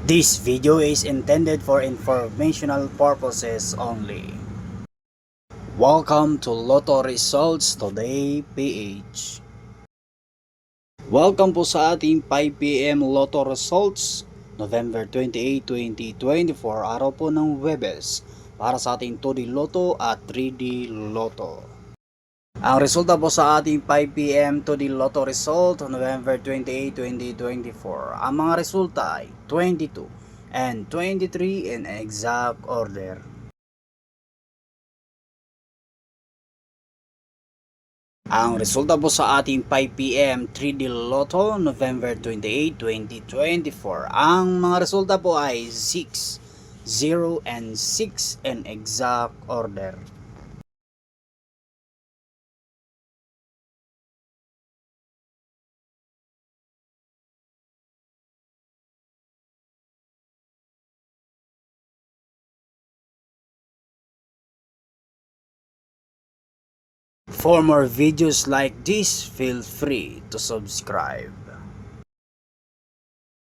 This video is intended for informational purposes only. Welcome to Lotto Results Today PH. Welcome po sa ating 5pm Lotto Results, November 28, 2024, araw po ng Huwebes, para sa ating 2D Lotto at 3D Lotto. Ang resulta po sa ating 5pm 2D Lotto result, November 28, 2024. Ang mga resulta ay 22 and 23 in exact order. Ang resulta po sa ating 5pm 3D Lotto, November 28, 2024. Ang mga resulta po ay 6, 0, and 6 in exact order. For more videos like this, feel free to subscribe.